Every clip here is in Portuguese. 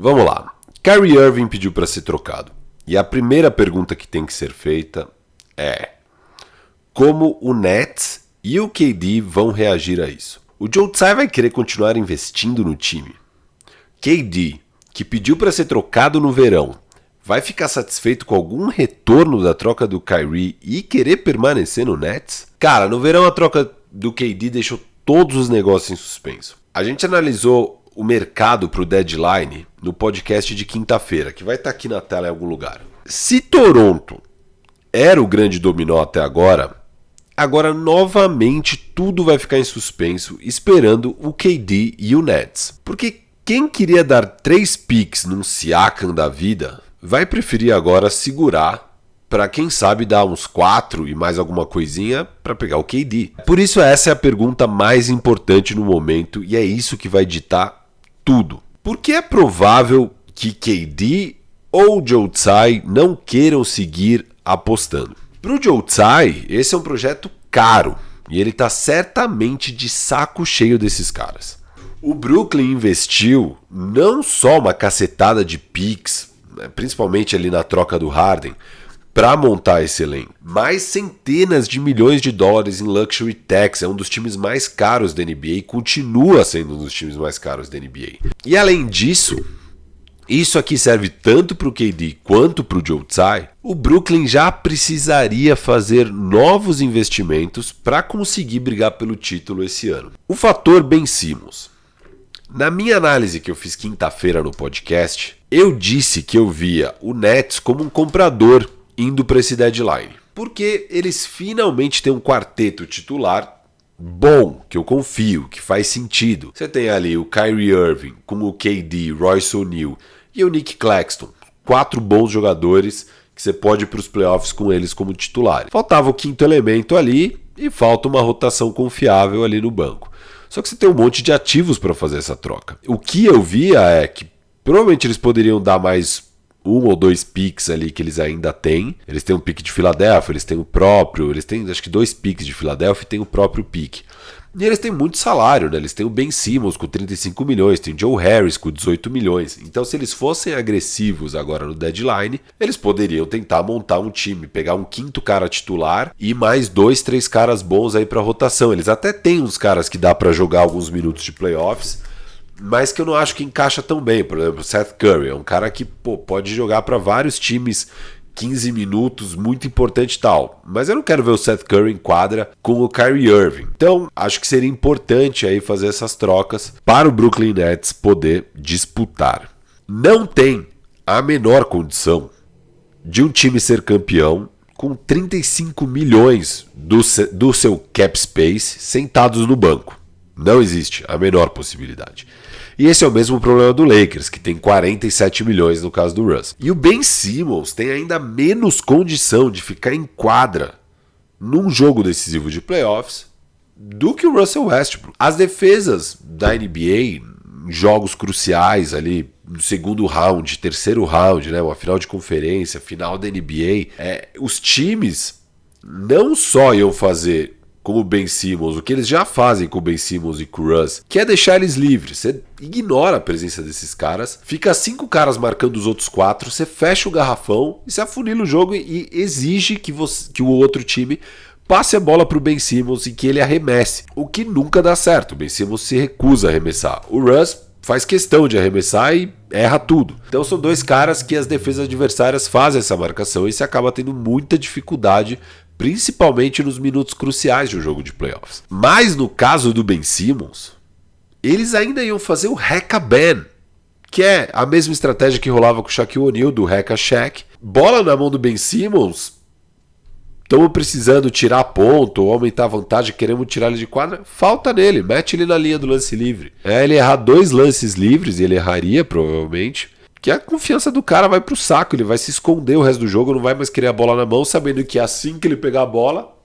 Vamos lá. Kyrie Irving pediu para ser trocado. E a primeira pergunta que tem que ser feita é: como o Nets e o KD vão reagir a isso? O Joe Tsai vai querer continuar investindo no time? KD, que pediu para ser trocado no verão, vai ficar satisfeito com algum retorno da troca do Kyrie e querer permanecer no Nets? Cara, no verão a troca do KD deixou todos os negócios em suspenso. A gente analisou o mercado para o deadline no podcast de quinta-feira, que vai estar aqui na tela em algum lugar. Se Toronto era o grande dominó até agora novamente tudo vai ficar em suspenso esperando o KD e o Nets. Porque quem queria dar 3 picks num Siakam da vida vai preferir agora segurar para quem sabe dar uns 4 e mais alguma coisinha para pegar o KD. Por isso essa é a pergunta mais importante no momento e é isso que vai ditar tudo. Por que é provável que KD ou Joe Tsai não queiram seguir apostando? Para o Joe Tsai, esse é um projeto caro e ele está certamente de saco cheio desses caras. O Brooklyn investiu não só uma cacetada de picks, principalmente ali na troca do Harden, para montar esse elenco, mas centenas de milhões de dólares em luxury tax. É um dos times mais caros da NBA e continua sendo um dos times mais caros da NBA. E além disso, isso aqui serve tanto para o KD quanto para o Joe Tsai. O Brooklyn já precisaria fazer novos investimentos para conseguir brigar pelo título esse ano. O fator Ben Simmons. Na minha análise que eu fiz quinta-feira no podcast, eu disse que eu via o Nets como um comprador indo para esse deadline. Porque eles finalmente têm um quarteto titular bom, que eu confio, que faz sentido. Você tem ali o Kyrie Irving com o KD, Royce O'Neal e o Nick Claxton. 4 bons jogadores que você pode ir para os playoffs com eles como titular. Faltava o quinto elemento ali e falta uma rotação confiável ali no banco. Só que você tem um monte de ativos para fazer essa troca. O que eu via é que provavelmente eles poderiam dar mais 1 ou 2 picks ali que eles ainda têm. Eles têm um pick de Filadélfia, eles têm o próprio, eles têm acho que 2 picks de Filadélfia e tem o próprio pick. E eles têm muito salário, né? Eles têm o Ben Simmons com 35 milhões, tem o Joe Harris com 18 milhões. Então se eles fossem agressivos agora no deadline, eles poderiam tentar montar um time, pegar um quinto cara titular e mais 2, 3 caras bons aí para rotação. Eles até têm uns caras que dá para jogar alguns minutos de playoffs, mas que eu não acho que encaixa tão bem. Por exemplo, Seth Curry é um cara que pode jogar para vários times 15 minutos, muito importante e tal. Mas eu não quero ver o Seth Curry em quadra com o Kyrie Irving. Então, acho que seria importante aí fazer essas trocas para o Brooklyn Nets poder disputar. Não tem a menor condição de um time ser campeão com 35 milhões do seu cap space sentados no banco. Não existe a menor possibilidade. E esse é o mesmo problema do Lakers, que tem 47 milhões no caso do Russ. E o Ben Simmons tem ainda menos condição de ficar em quadra num jogo decisivo de playoffs do que o Russell Westbrook. As defesas da NBA, em jogos cruciais ali, no segundo round, terceiro round, né, uma final de conferência, final da NBA, os times não só iam fazer com o Ben Simmons, o que eles já fazem com o Ben Simmons e com o Russ, que é deixar eles livres. Você ignora a presença desses caras, fica 5 caras marcando os outros 4, você fecha o garrafão e você afunila o jogo e exige que o outro time passe a bola para o Ben Simmons e que ele arremesse, o que nunca dá certo. O Ben Simmons se recusa a arremessar. O Russ faz questão de arremessar e erra tudo. Então são 2 caras que as defesas adversárias fazem essa marcação e você acaba tendo muita dificuldade, principalmente nos minutos cruciais de um jogo de playoffs. Mas no caso do Ben Simmons, eles ainda iam fazer o Hack-a-Ben, que é a mesma estratégia que rolava com o Shaquille O'Neal, do Hack-a-Shaq. Bola na mão do Ben Simmons, estamos precisando tirar ponto ou aumentar a vantagem, queremos tirar ele de quadra, falta nele, mete ele na linha do lance livre. Ele errar 2 lances livres, e ele erraria provavelmente, que a confiança do cara vai pro saco, ele vai se esconder o resto do jogo, não vai mais querer a bola na mão, sabendo que assim que ele pegar a bola,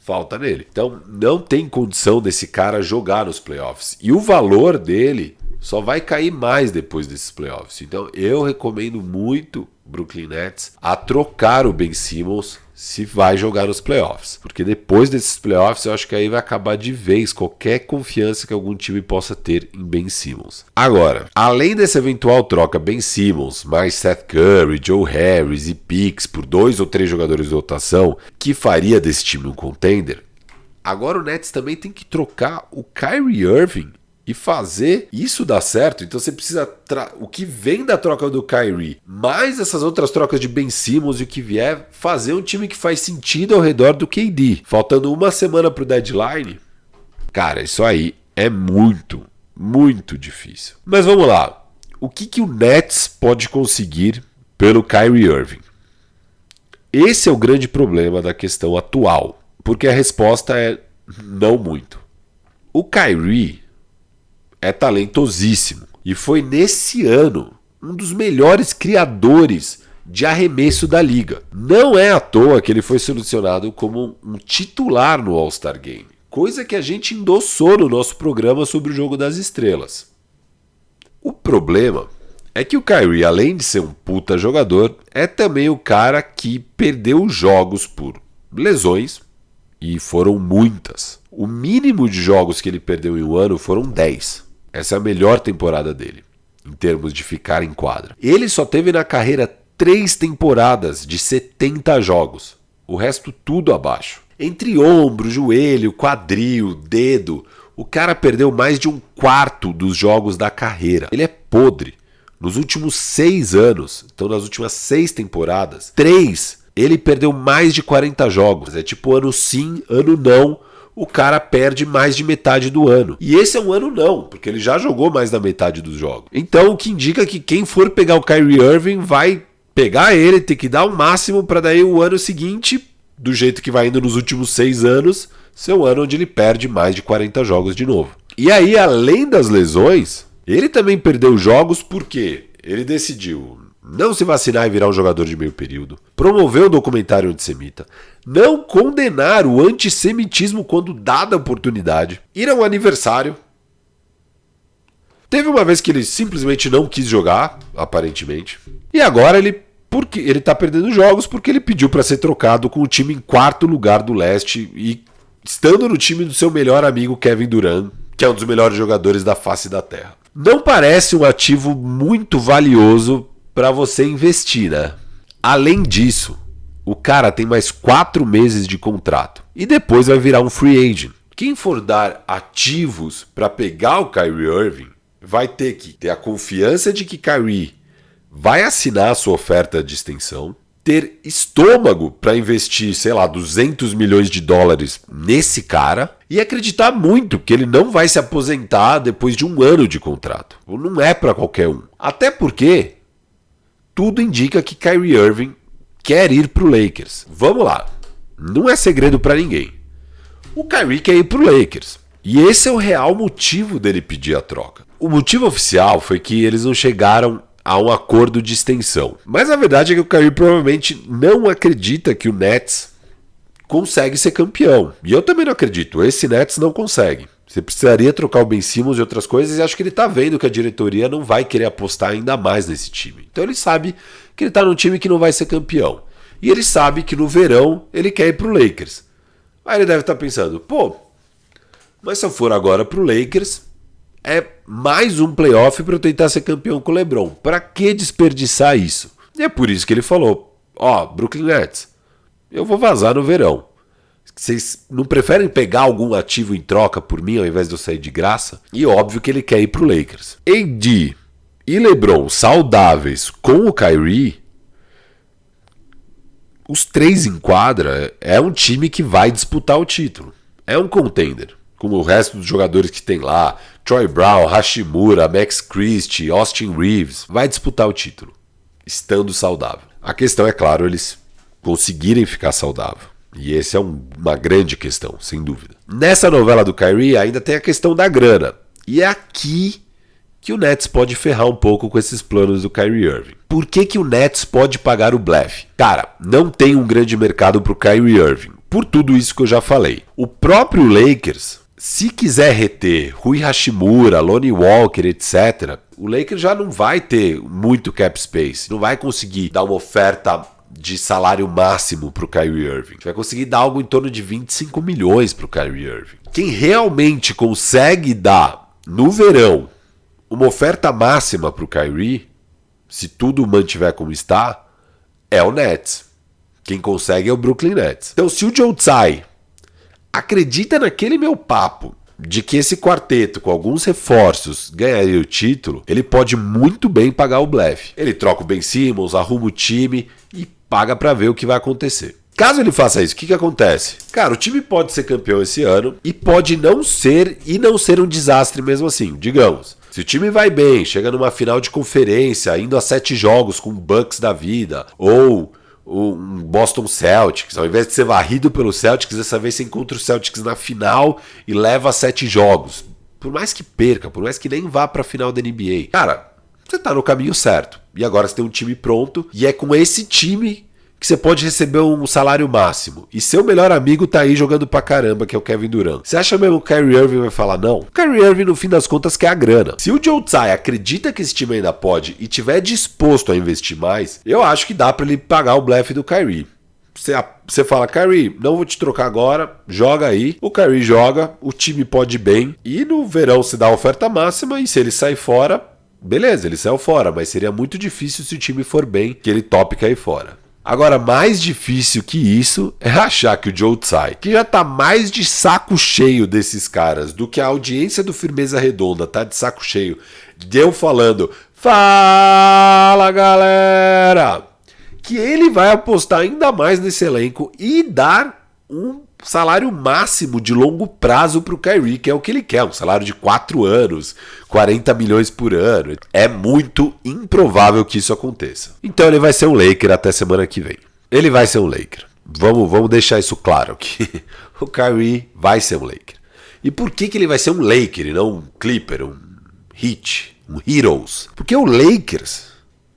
falta nele. Então não tem condição desse cara jogar nos playoffs. E o valor dele só vai cair mais depois desses playoffs. Então eu recomendo muito Brooklyn Nets a trocar o Ben Simmons se vai jogar nos playoffs. Porque depois desses playoffs eu acho que aí vai acabar de vez qualquer confiança que algum time possa ter em Ben Simmons. Agora, além dessa eventual troca Ben Simmons, mais Seth Curry, Joe Harris e picks por 2 ou 3 jogadores de rotação, que faria desse time um contender, agora o Nets também tem que trocar o Kyrie Irving e fazer isso dar certo. Então você precisa o que vem da troca do Kyrie, mais essas outras trocas de Ben Simmons e o que vier, fazer um time que faz sentido ao redor do KD. Faltando uma semana pro deadline, cara, isso aí é muito, muito difícil. Mas vamos lá. O que o Nets pode conseguir pelo Kyrie Irving? Esse é o grande problema da questão atual, porque a resposta é não muito. O Kyrie é talentosíssimo e foi nesse ano um dos melhores criadores de arremesso da liga. Não é à toa que ele foi selecionado como um titular no All-Star Game, coisa que a gente endossou no nosso programa sobre o Jogo das Estrelas. O problema é que o Kyrie, além de ser um puta jogador, é também o cara que perdeu jogos por lesões, e foram muitas. O mínimo de jogos que ele perdeu em um ano foram 10. Essa é a melhor temporada dele, em termos de ficar em quadra. Ele só teve na carreira 3 temporadas de 70 jogos. O resto tudo abaixo. Entre ombro, joelho, quadril, dedo, o cara perdeu mais de 1/4 dos jogos da carreira. Ele é podre. Nos últimos 6 anos, então nas últimas 6 temporadas, 3, ele perdeu mais de 40 jogos. É tipo ano sim, ano não. O cara perde mais de metade do ano. E esse é um ano não, porque ele já jogou mais da metade dos jogos. Então o que indica que quem for pegar o Kyrie Irving vai pegar ele, ter que dar o máximo para daí o ano seguinte, do jeito que vai indo nos últimos 6 anos, ser um ano onde ele perde mais de 40 jogos de novo. E aí, além das lesões, ele também perdeu jogos porque ele decidiu não se vacinar e virar um jogador de meio período, promover o documentário antissemita, não condenar o antissemitismo quando dada a oportunidade, ir a um aniversário. Teve uma vez que ele simplesmente não quis jogar, aparentemente, e agora ele tá perdendo jogos porque ele pediu para ser trocado com o time em 4º lugar do leste e estando no time do seu melhor amigo Kevin Durant, que é um dos melhores jogadores da face da terra. Não parece um ativo muito valioso para você investir, né? Além disso, o cara tem mais 4 meses de contrato e depois vai virar um free agent. Quem for dar ativos para pegar o Kyrie Irving vai ter que ter a confiança de que Kyrie vai assinar a sua oferta de extensão, ter estômago para investir, sei lá, 200 milhões de dólares nesse cara e acreditar muito que ele não vai se aposentar depois de um ano de contrato. Não é para qualquer um. Até porque tudo indica que Kyrie Irving quer ir pro Lakers. Vamos lá. Não é segredo para ninguém. O Kyrie quer ir pro Lakers. E esse é o real motivo dele pedir a troca. O motivo oficial foi que eles não chegaram a um acordo de extensão. Mas a verdade é que o Kyrie provavelmente não acredita que o Nets consegue ser campeão. E eu também não acredito. Esse Nets não consegue. Você precisaria trocar o Ben Simmons e outras coisas, e acho que ele tá vendo que a diretoria não vai querer apostar ainda mais nesse time. Então ele sabe que ele tá num time que não vai ser campeão. E ele sabe que no verão ele quer ir pro Lakers. Aí ele deve estar pensando, pô, mas se eu for agora pro Lakers, é mais um playoff para eu tentar ser campeão com o LeBron. Pra que desperdiçar isso? E é por isso que ele falou, Brooklyn Nets, eu vou vazar no verão. Vocês não preferem pegar algum ativo em troca por mim ao invés de eu sair de graça? E óbvio que ele quer ir pro Lakers. AD e LeBron saudáveis com o Kyrie, os 3 em quadra, é um time que vai disputar o título. É um contender. Como o resto dos jogadores que tem lá, Troy Brown, Hashimura, Max Christie, Austin Reeves, vai disputar o título, estando saudável. A questão é, claro, eles conseguirem ficar saudável. E essa é uma grande questão, sem dúvida. Nessa novela do Kyrie ainda tem a questão da grana. E é aqui que o Nets pode ferrar um pouco com esses planos do Kyrie Irving. Por que o Nets pode pagar o blefe? Cara, não tem um grande mercado pro Kyrie Irving. Por tudo isso que eu já falei. O próprio Lakers, se quiser reter Rui Hashimura, Lonnie Walker, etc., o Lakers já não vai ter muito cap space. Não vai conseguir dar uma oferta de salário máximo para o Kyrie Irving. Vai conseguir dar algo em torno de 25 milhões para o Kyrie Irving. Quem realmente consegue dar, no verão, uma oferta máxima para o Kyrie, se tudo mantiver como está, é o Nets. Quem consegue é o Brooklyn Nets. Então, se o Joe Tsai acredita naquele meu papo de que esse quarteto, com alguns reforços, ganharia o título, ele pode muito bem pagar o blefe. Ele troca o Ben Simmons, arruma o time e paga pra ver o que vai acontecer. Caso ele faça isso, o que acontece? Cara, o time pode ser campeão esse ano e pode não ser um desastre mesmo assim. Digamos, se o time vai bem, chega numa final de conferência, indo a 7 jogos com o Bucks da vida, ou um Boston Celtics, ao invés de ser varrido pelo Celtics, dessa vez você encontra o Celtics na final e leva 7 jogos. Por mais que perca, por mais que nem vá pra final da NBA. Cara, você tá no caminho certo. E agora você tem um time pronto, e é com esse time que você pode receber um salário máximo. E seu melhor amigo tá aí jogando pra caramba, que é o Kevin Durant. Você acha mesmo que o Kyrie Irving vai falar não? O Kyrie Irving, no fim das contas, quer a grana. Se o Joe Tsai acredita que esse time ainda pode e tiver disposto a investir mais, eu acho que dá pra ele pagar o blefe do Kyrie. Você fala, Kyrie, não vou te trocar agora, joga aí. O Kyrie joga, o time pode ir bem. E no verão se dá a oferta máxima, e se ele sair fora, beleza, ele saiu fora. Mas seria muito difícil, se o time for bem, que ele tope cair fora. Agora, mais difícil que isso é achar que o Joe Tsai, que já tá mais de saco cheio desses caras do que a audiência do Firmeza Redonda tá de saco cheio de eu falando, fala galera, que ele vai apostar ainda mais nesse elenco e dar um salário máximo de longo prazo pro Kyrie, que é o que ele quer, um salário de 4 anos, 40 milhões por ano. É muito improvável que isso aconteça. Então ele vai ser um Laker até semana que vem. Ele vai ser um Laker. Vamos deixar isso claro, que o Kyrie vai ser um Laker. E por que ele vai ser um Laker e não um Clipper, um Heat, um Heroes? Porque o Lakers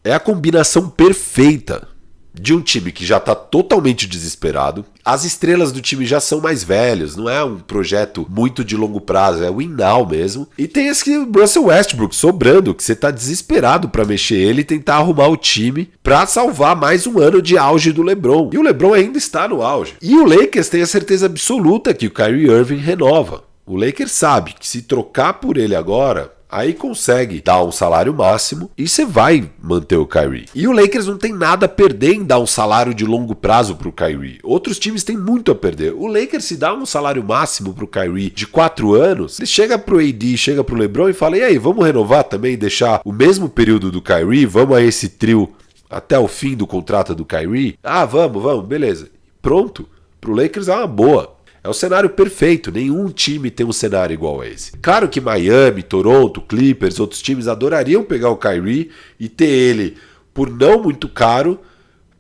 é a combinação perfeita de um time que já está totalmente desesperado. As estrelas do time já são mais velhos, não é um projeto muito de longo prazo, é win now mesmo. E tem esse Russell Westbrook sobrando, que você está desesperado para mexer ele e tentar arrumar o time para salvar mais um ano de auge do LeBron. E o LeBron ainda está no auge. E o Lakers tem a certeza absoluta que o Kyrie Irving renova. O Lakers sabe que se trocar por ele agora, aí consegue dar um salário máximo e você vai manter o Kyrie. E o Lakers não tem nada a perder em dar um salário de longo prazo pro Kyrie. Outros times têm muito a perder. O Lakers, se dá um salário máximo pro Kyrie de 4 anos, ele chega pro AD, chega pro LeBron e fala, e aí, vamos renovar também, deixar o mesmo período do Kyrie, vamos a esse trio até o fim do contrato do Kyrie? Ah, vamos, beleza. Pronto, pro Lakers é uma boa. É o cenário perfeito, nenhum time tem um cenário igual a esse. Claro que Miami, Toronto, Clippers, outros times adorariam pegar o Kyrie e ter ele por não muito caro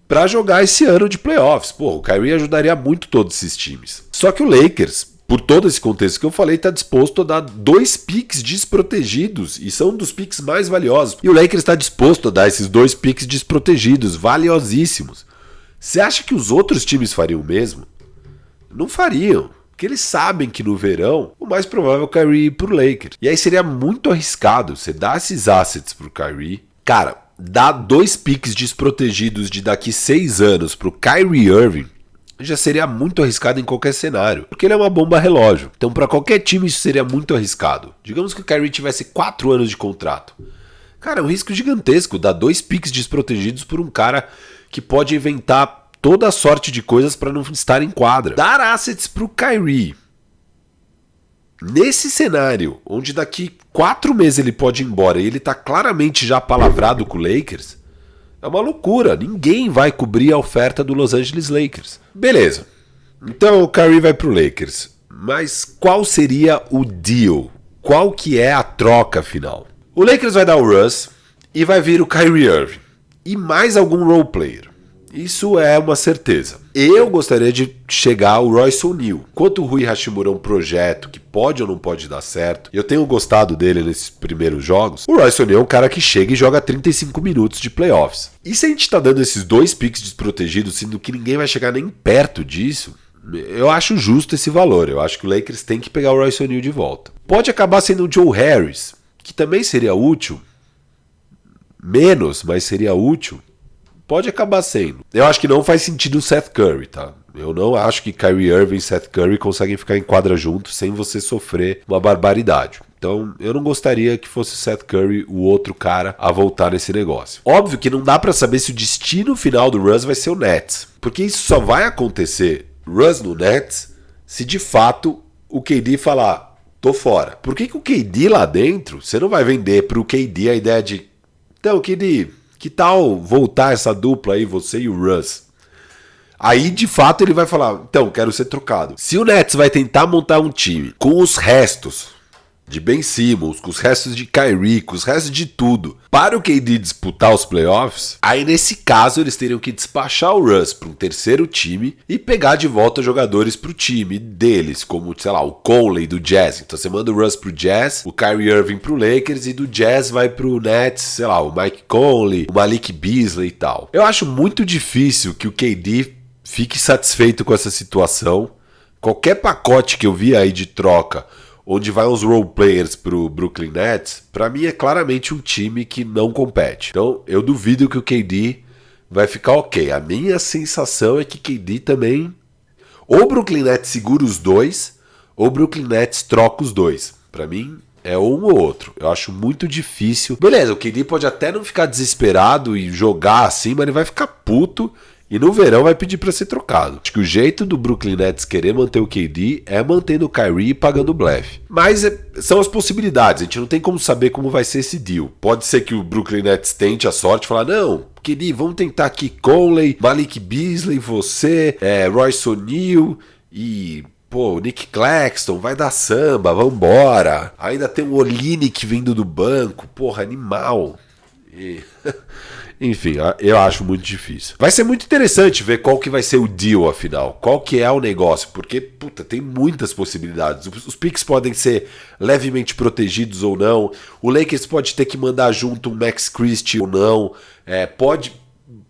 para jogar esse ano de playoffs. Pô, o Kyrie ajudaria muito todos esses times. Só que o Lakers, por todo esse contexto que eu falei, está disposto a dar 2 picks desprotegidos, e são dos picks mais valiosos. E o Lakers está disposto a dar esses 2 picks desprotegidos, valiosíssimos. Você acha que os outros times fariam o mesmo? Não fariam, porque eles sabem que no verão o mais provável é o Kyrie ir pro Lakers. E aí seria muito arriscado você dar esses assets pro Kyrie. Cara, dar 2 picks desprotegidos de daqui 6 anos pro Kyrie Irving já seria muito arriscado em qualquer cenário, porque ele é uma bomba relógio. Então para qualquer time isso seria muito arriscado. Digamos que o Kyrie tivesse 4 anos de contrato. Cara, é um risco gigantesco dar 2 picks desprotegidos por um cara que pode inventar toda a sorte de coisas para não estar em quadra. Dar assets pro Kyrie nesse cenário, onde daqui 4 meses ele pode ir embora e ele tá claramente já palavrado com o Lakers, é uma loucura. Ninguém vai cobrir a oferta do Los Angeles Lakers. Beleza. Então o Kyrie vai pro Lakers. Mas qual seria o deal? Qual que é a troca final? O Lakers vai dar o Russ e vai vir o Kyrie Irving. E mais algum role player. Isso é uma certeza. Eu gostaria de chegar ao Royce O'Neal. Enquanto o Rui Hashimura é um projeto que pode ou não pode dar certo, eu tenho gostado dele nesses primeiros jogos, o Royce O'Neal é um cara que chega e joga 35 minutos de playoffs. E se a gente tá dando esses 2 picks desprotegidos, sendo que ninguém vai chegar nem perto disso, eu acho justo esse valor. Eu acho que o Lakers tem que pegar o Royce O'Neal de volta. Pode acabar sendo o Joe Harris, que também seria útil. Menos, mas seria útil. Pode acabar sendo. Eu acho que não faz sentido o Seth Curry, tá? Eu não acho que Kyrie Irving e Seth Curry conseguem ficar em quadra juntos sem você sofrer uma barbaridade. Então, eu não gostaria que fosse o Seth Curry o outro cara a voltar nesse negócio. Óbvio que não dá pra saber se o destino final do Russ vai ser o Nets. Porque isso só vai acontecer, Russ no Nets, se de fato o KD falar, tô fora. Por que o KD lá dentro, você não vai vender pro KD a ideia de, então, KD, que tal voltar essa dupla aí, você e o Russ? Aí, de fato, ele vai falar, então, quero ser trocado. Se o Nets vai tentar montar um time com os restos de Ben Simmons, com os restos de Kyrie, com os restos de tudo, para o KD disputar os playoffs, aí nesse caso eles teriam que despachar o Russ para um terceiro time e pegar de volta jogadores para o time deles, como, sei lá, o Conley do Jazz. Então você manda o Russ pro Jazz, o Kyrie Irving pro Lakers e do Jazz vai pro Nets, sei lá, o Mike Conley, o Malik Beasley e tal. Eu acho muito difícil que o KD fique satisfeito com essa situação. Qualquer pacote que eu vi aí de troca onde vai uns role players pro Brooklyn Nets, pra mim é claramente um time que não compete. Então eu duvido que o KD vai ficar ok. A minha sensação é que KD também, ou o Brooklyn Nets segura os dois, ou o Brooklyn Nets troca os dois. Pra mim é um ou outro. Eu acho muito difícil. Beleza, o KD pode até não ficar desesperado e jogar assim, mas ele vai ficar puto e no verão vai pedir pra ser trocado. Acho que o jeito do Brooklyn Nets querer manter o KD é mantendo o Kyrie e pagando o blefe. Mas são as possibilidades, a gente não tem como saber como vai ser esse deal. Pode ser que o Brooklyn Nets tente a sorte e falar, não, KD, vamos tentar aqui Conley, Malik Beasley, você, Royce O'Neal e... Pô, o Nick Claxton, vai dar samba, vambora. Ainda tem o Olynyk vindo do banco, porra, animal. Enfim, eu acho muito difícil. Vai ser muito interessante ver qual que vai ser o deal, afinal. Qual que é o negócio, porque, puta, tem muitas possibilidades. Os picks podem ser levemente protegidos ou não. O Lakers pode ter que mandar junto um Max Christie ou não.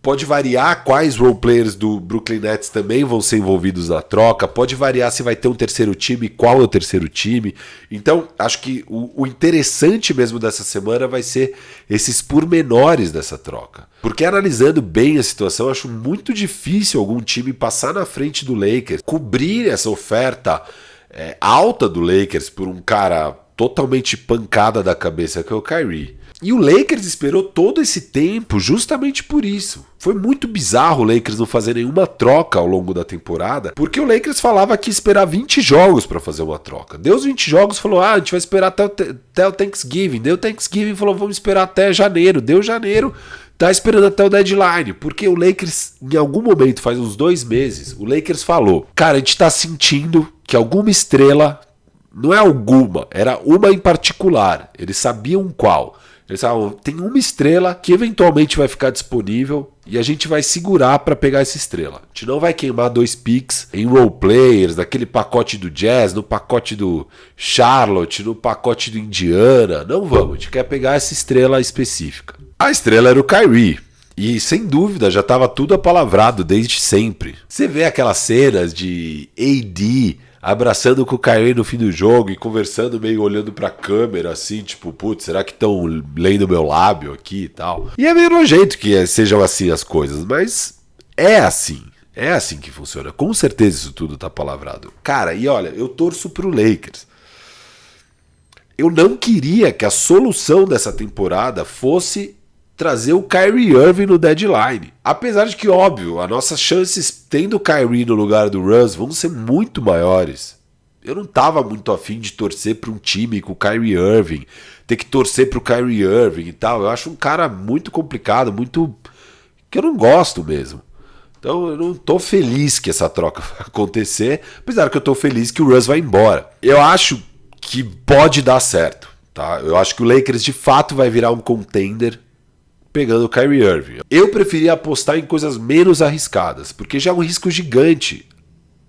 Pode variar quais role players do Brooklyn Nets também vão ser envolvidos na troca. Pode variar se vai ter um terceiro time, qual é o terceiro time. Então, acho que o interessante mesmo dessa semana vai ser esses pormenores dessa troca. Porque analisando bem a situação, acho muito difícil algum time passar na frente do Lakers, cobrir essa oferta alta do Lakers por um cara totalmente pancada da cabeça que é o Kyrie. E o Lakers esperou todo esse tempo justamente por isso. Foi muito bizarro o Lakers não fazer nenhuma troca ao longo da temporada, porque o Lakers falava que ia esperar 20 jogos para fazer uma troca. Deu os 20 jogos, falou, a gente vai esperar até o Thanksgiving. Deu o Thanksgiving, falou, vamos esperar até janeiro. Deu janeiro, tá esperando até o deadline, porque o Lakers, em algum momento, faz uns 2 meses, o Lakers falou, cara, a gente tá sentindo que alguma estrela, não é alguma, era uma em particular, eles sabiam qual. Eles falavam, tem uma estrela que eventualmente vai ficar disponível e a gente vai segurar para pegar essa estrela. A gente não vai queimar 2 picks em role players, naquele pacote do Jazz, no pacote do Charlotte, no pacote do Indiana. Não vamos, a gente quer pegar essa estrela específica. A estrela era o Kyrie. E sem dúvida já estava tudo apalavrado desde sempre. Você vê aquelas cenas de AD abraçando com o Kyrie no fim do jogo e conversando meio olhando pra câmera assim, tipo, putz, será que estão lendo meu lábio aqui e tal? E é meio nojento que sejam assim as coisas, mas é assim. É assim que funciona. Com certeza isso tudo tá palavrado. Cara, e olha, eu torço pro Lakers. Eu não queria que a solução dessa temporada fosse trazer o Kyrie Irving no deadline. Apesar de que, óbvio, as nossas chances tendo o Kyrie no lugar do Russ vão ser muito maiores. Eu não tava muito afim de torcer para um time com o Kyrie Irving, ter que torcer pro Kyrie Irving e tal. Eu acho um cara muito complicado, muito... que eu não gosto mesmo. Então eu não tô feliz que essa troca vai acontecer, apesar que eu tô feliz que o Russ vai embora. Eu acho que pode dar certo, tá? Eu acho que o Lakers de fato vai virar um contender pegando o Kyrie Irving. Eu preferia apostar em coisas menos arriscadas, porque já é um risco gigante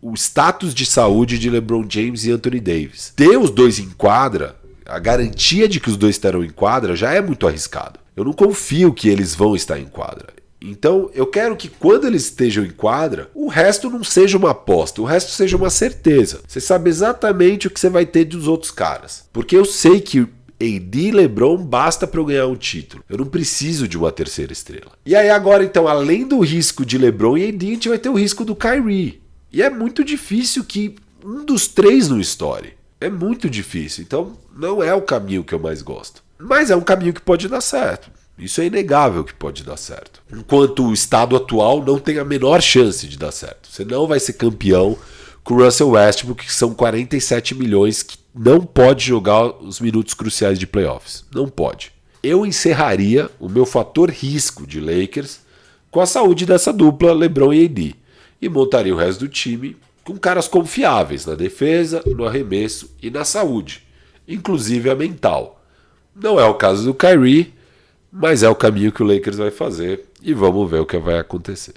o status de saúde de LeBron James e Anthony Davis. Ter os dois em quadra, a garantia de que os dois estarão em quadra já é muito arriscado. Eu não confio que eles vão estar em quadra. Então eu quero que quando eles estejam em quadra, o resto não seja uma aposta, o resto seja uma certeza. Você sabe exatamente o que você vai ter dos outros caras. Porque eu sei que AD e LeBron basta para eu ganhar um título. Eu não preciso de uma terceira estrela. E aí agora, então, além do risco de LeBron e AD, a gente vai ter o risco do Kyrie. E é muito difícil que um dos três não estoure. É muito difícil. Então, não é o caminho que eu mais gosto. Mas é um caminho que pode dar certo. Isso é inegável que pode dar certo. Enquanto o estado atual não tem a menor chance de dar certo. Você não vai ser campeão com o Russell Westbrook, que são 47 milhões, que não pode jogar os minutos cruciais de playoffs. Não pode. Eu encerraria o meu fator risco de Lakers com a saúde dessa dupla LeBron e AD. E montaria o resto do time com caras confiáveis na defesa, no arremesso e na saúde. Inclusive a mental. Não é o caso do Kyrie, mas é o caminho que o Lakers vai fazer. E vamos ver o que vai acontecer.